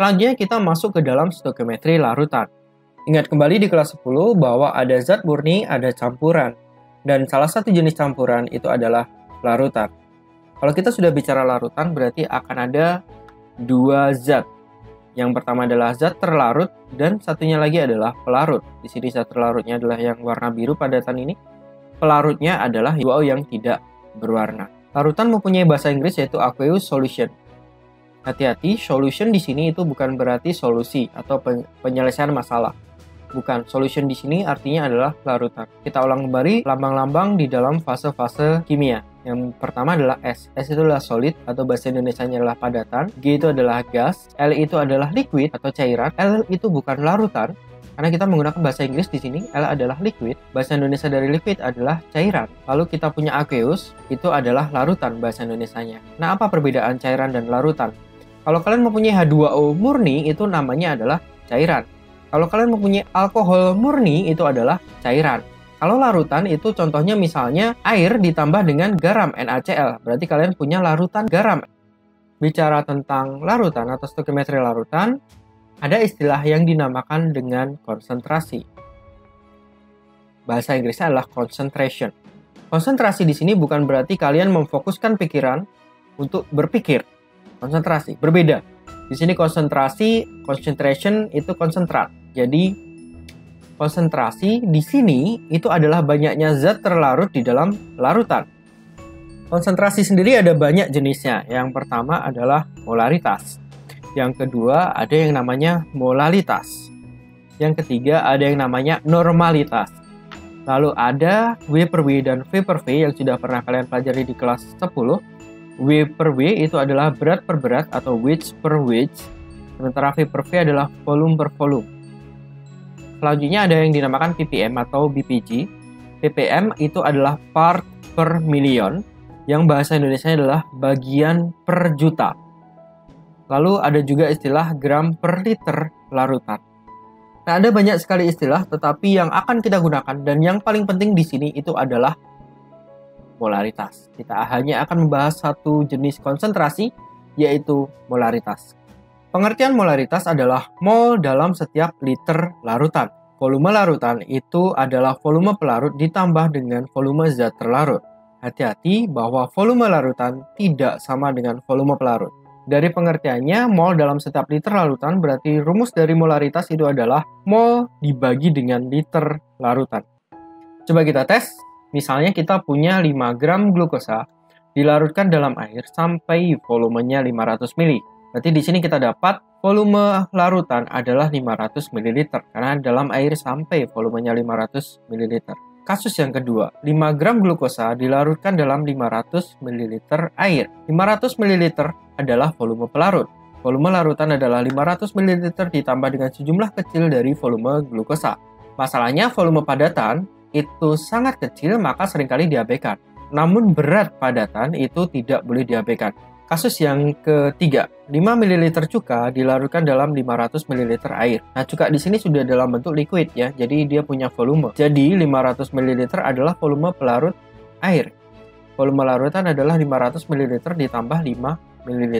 Selanjutnya kita masuk ke dalam stoichiometri larutan. Ingat kembali di kelas 10 bahwa ada zat murni, ada campuran. Dan salah satu jenis campuran itu adalah larutan. Kalau kita sudah bicara larutan berarti akan ada dua zat. Yang pertama adalah zat terlarut dan satunya lagi adalah pelarut. Di sini zat terlarutnya adalah yang warna biru padatan ini. Pelarutnya adalah H2O yang tidak berwarna. Larutan mempunyai bahasa Inggris yaitu aqueous solution. Hati-hati, solution di sini itu bukan berarti solusi atau penyelesaian masalah. Bukan, solution di sini artinya adalah larutan. Kita ulang kembali lambang-lambang di dalam fase-fase kimia. Yang pertama adalah S. S itu adalah solid atau bahasa Indonesianya adalah padatan. G itu adalah gas. L itu adalah liquid atau cairan. L itu bukan larutan karena kita menggunakan bahasa Inggris di sini. L adalah liquid. Bahasa Indonesia dari liquid adalah cairan. Lalu kita punya aqueous, itu adalah larutan bahasa Indonesianya. Nah, apa perbedaan cairan dan larutan? Kalau kalian mempunyai H2O murni, itu namanya adalah cairan. Kalau kalian mempunyai alkohol murni, itu adalah cairan. Kalau larutan, itu contohnya misalnya air ditambah dengan garam, NaCl. Berarti kalian punya larutan garam. Bicara tentang larutan atau stoichiometri larutan, ada istilah yang dinamakan dengan konsentrasi. Bahasa Inggrisnya adalah concentration. Konsentrasi di sini bukan berarti kalian memfokuskan pikiran untuk berpikir. Konsentrasi berbeda. Di sini konsentrasi, concentration itu konsentrat. Jadi konsentrasi di sini itu adalah banyaknya zat terlarut di dalam larutan. Konsentrasi sendiri ada banyak jenisnya. Yang pertama adalah molaritas. Yang kedua ada yang namanya molalitas. Yang ketiga ada yang namanya normalitas. Lalu ada W per W dan V per V yang sudah pernah kalian pelajari di kelas 10. W per W itu adalah berat per berat atau weight per weight, sementara V per V adalah volume per volume. Selanjutnya ada yang dinamakan ppm atau BPG. ppm itu adalah part per million, yang bahasa Indonesia adalah bagian per juta. Lalu ada juga istilah gram per liter larutan. Nah, ada banyak sekali istilah, tetapi yang akan kita gunakan dan yang paling penting di sini itu adalah molaritas. Kita hanya akan membahas satu jenis konsentrasi, yaitu molaritas. Pengertian molaritas adalah mol dalam setiap liter larutan. Volume larutan itu adalah volume pelarut ditambah dengan volume zat terlarut. Hati-hati bahwa volume larutan tidak sama dengan volume pelarut. Dari pengertiannya, mol dalam setiap liter larutan berarti rumus dari molaritas itu adalah mol dibagi dengan liter larutan. Coba kita tes. Misalnya kita punya 5 gram glukosa dilarutkan dalam air sampai volumenya 500 ml. Berarti di sini kita dapat volume larutan adalah 500 ml karena dalam air sampai volumenya 500 ml. Kasus yang kedua, 5 gram glukosa dilarutkan dalam 500 ml air. 500 ml adalah volume pelarut. Volume larutan adalah 500 ml ditambah dengan sejumlah kecil dari volume glukosa. Masalahnya volume padatan itu sangat kecil maka seringkali diabaikan. Namun berat padatan itu tidak boleh diabaikan. Kasus yang ketiga, 5 ml cuka dilarutkan dalam 500 ml air. Nah, cuka di sini sudah dalam bentuk liquid ya, jadi dia punya volume. Jadi 500 ml adalah volume pelarut air. Volume larutan adalah 500 ml ditambah 5 ml.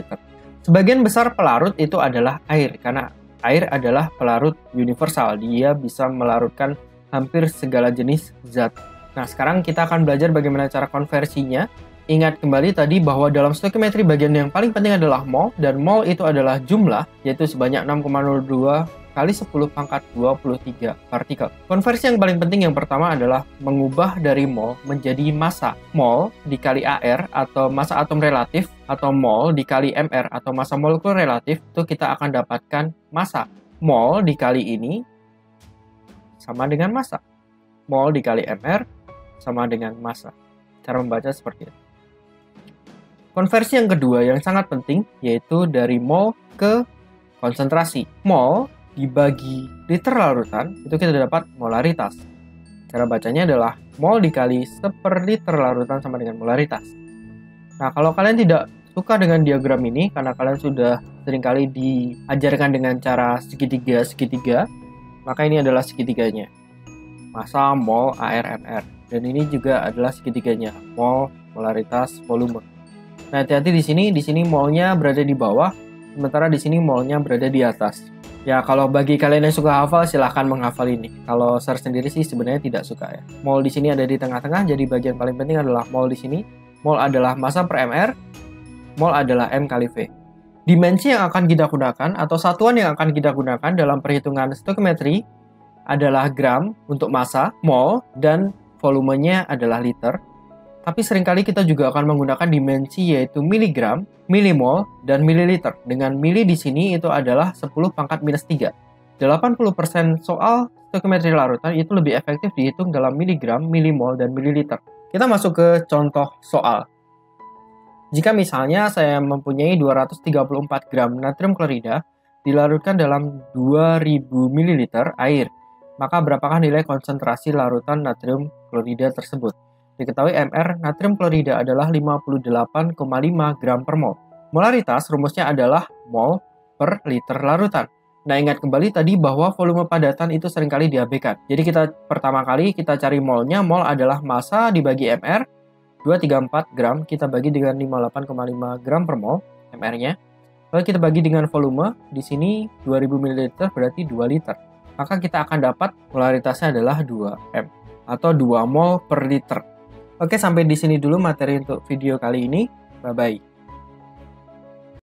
Sebagian besar pelarut itu adalah air, karena air adalah pelarut universal. Dia bisa melarutkan hampir segala jenis zat. Nah, sekarang kita akan belajar bagaimana cara konversinya. Ingat kembali tadi bahwa dalam stoichiometri bagian yang paling penting adalah mol, dan mol itu adalah jumlah, yaitu sebanyak 6,02 kali 10 pangkat 23 partikel. Konversi yang paling penting yang pertama adalah mengubah dari mol menjadi massa. Mol dikali AR atau massa atom relatif, atau mol dikali MR atau massa molekul relatif, itu kita akan dapatkan massa. Mol dikali ini sama dengan massa. Mol dikali MR sama dengan massa. Cara membaca seperti itu. Konversi yang kedua yang sangat penting yaitu dari mol ke konsentrasi. Mol dibagi liter larutan itu kita dapat molaritas. Cara bacanya adalah mol dikali 1/liter larutan sama dengan molaritas. Nah, kalau kalian tidak suka dengan diagram ini karena kalian sudah seringkali diajarkan dengan cara segitiga, maka ini adalah segitiganya. Massa, mol, AR, MR. Dan ini juga adalah segitiganya, mol, molaritas, volume. Nah, hati-hati di sini molnya berada di bawah, sementara di sini molnya berada di atas. Ya, kalau bagi kalian yang suka hafal, silahkan menghafal ini. Kalau Sar sendiri sih sebenarnya tidak suka ya. Mol di sini ada di tengah-tengah, jadi bagian paling penting adalah mol di sini. Mol adalah massa per mr, mol adalah m kali V. Dimensi yang akan kita gunakan atau satuan yang akan kita gunakan dalam perhitungan stoichiometry adalah gram untuk massa, mol, dan volumenya adalah liter. Tapi seringkali kita juga akan menggunakan dimensi yaitu miligram, milimol, dan mililiter. Dengan mili di sini itu adalah 10 pangkat minus 3. 80% soal stoichiometri larutan itu lebih efektif dihitung dalam miligram, milimol, dan mililiter. Kita masuk ke contoh soal. Jika misalnya saya mempunyai 234 gram natrium klorida dilarutkan dalam 2000 ml air, maka berapakah nilai konsentrasi larutan natrium klorida tersebut? Diketahui Mr natrium klorida adalah 58,5 gram per mol. Molaritas rumusnya adalah mol per liter larutan. Nah, ingat kembali tadi bahwa volume padatan itu seringkali diabaikan. Jadi pertama kali kita cari molnya, mol adalah massa dibagi Mr, 234 gram kita bagi dengan 58,5 gram per mol Mr-nya. Lalu kita bagi dengan volume, di sini 2000 ml berarti 2 liter. Maka kita akan dapat molaritasnya adalah 2M atau 2 mol per liter. Oke, sampai di sini dulu materi untuk video kali ini. Bye-bye.